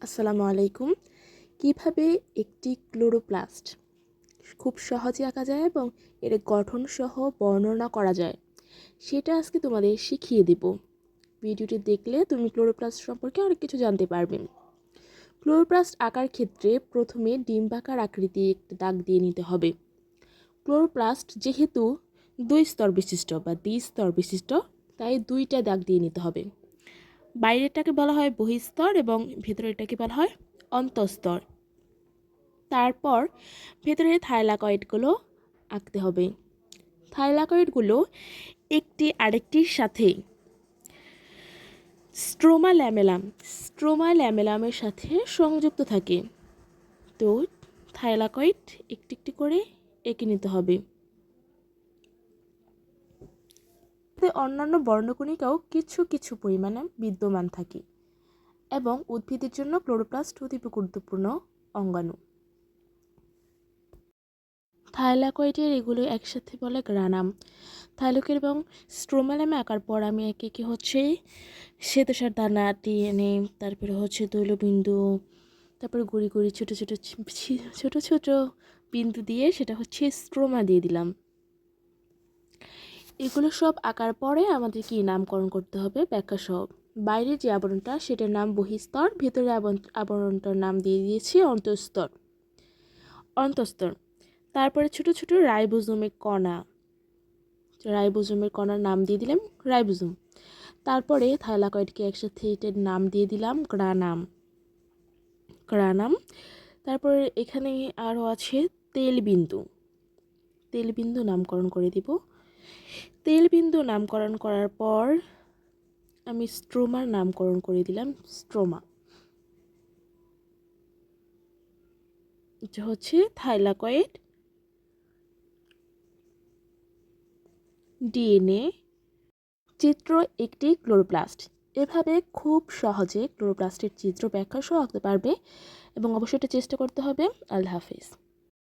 আসসালামু আলাইকুম। কিভাবে একটি ক্লোরোপ্লাস্ট খুব সহজে আঁকা যায় এবং এর গঠন সহ বর্ণনা করা যায় সেটা আজকে তোমাদের শিখিয়ে দেব। ভিডিওটি দেখলে তুমি ক্লোরোপ্লাস্ট সম্পর্কে অনেক কিছু জানতে পারবে। ক্লোরোপ্লাস্ট আঁকার ক্ষেত্রে প্রথমে ডিম্বাকার আকৃতি একটা দাগ দিয়ে নিতে হবে। ক্লোরোপ্লাস্ট যেহেতু দ্বি-স্তর বিশিষ্ট তাই দুইটা দাগ দিয়ে নিতে হবে। বাইরেরটাকে বলা হয় বহিঃস্তর এবং ভেতরেরটাকে বলা হয় অন্তঃস্তর। তারপর ভেতরে থাইলাকয়েডগুলো আঁকতে হবে। থাইলাকয়েডগুলো একটি আরেকটির সাথে স্ট্রোমা ল্যামেলামের সাথে সংযুক্ত থাকে। তো থাইলাকয়েড একটি একটি করে এঁকে নিতে হবে। অন্যান্য বর্ণকণিকাও কিছু কিছু পরিমাণে বিদ্যমান থাকে এবং উদ্ভিদের জন্য ক্লোরোপ্লাস্ট অতি গুরুত্বপূর্ণ অঙ্গাণু। থাইলাকয়েডের এগুলো একসাথে বলে গ্রানাম। থাইলাকয়েড এবং স্ট্রোমালামে আঁকার পর আমি একে কি হচ্ছে শ্বেতসার দানা ডিএনএ, তারপরে হচ্ছে তৈলবিন্দু, তারপরে গুঁড়ি গুঁড়ি ছোটো ছোটো বিন্দু দিয়ে সেটা হচ্ছে স্ট্রোমা দিয়ে দিলাম। এগুলো সব আঁকার পরে আমাদের কি নামকরণ করতে হবে ব্যাখ্যা সহ। বাইরের যে আবরণটা সেটার নাম বহিঃস্তর, ভেতরের আবরণটার নাম দিয়ে দিয়েছি অন্তঃস্তর। তারপরে ছোট ছোট রাইবোজোমের কণার নাম দিয়ে দিলাম রাইবোজোম। তারপরে থাইলাকয়েডকে একসাথে এটার নাম দিয়ে দিলাম গ্রানাম। তারপরে এখানে আরও আছে তেলবিন্দু নামকরণ করে দিব। তেলবিন্দু নামকরণ করার পর আমি স্ট্রোমার নামকরণ করে দিলাম স্ট্রোমা। এটা হচ্ছে থাইলাকয়েড, ডিএনএ, চিত্র একটি ক্লোরোপ্লাস্ট। এভাবে খুব সহজে ক্লোরোপ্লাস্টের চিত্র ব্যাখ্যা সহ আঁকতে পারবে এবং অবশ্যই এটা চেষ্টা করতে হবে। আল্লাহ হাফেজ।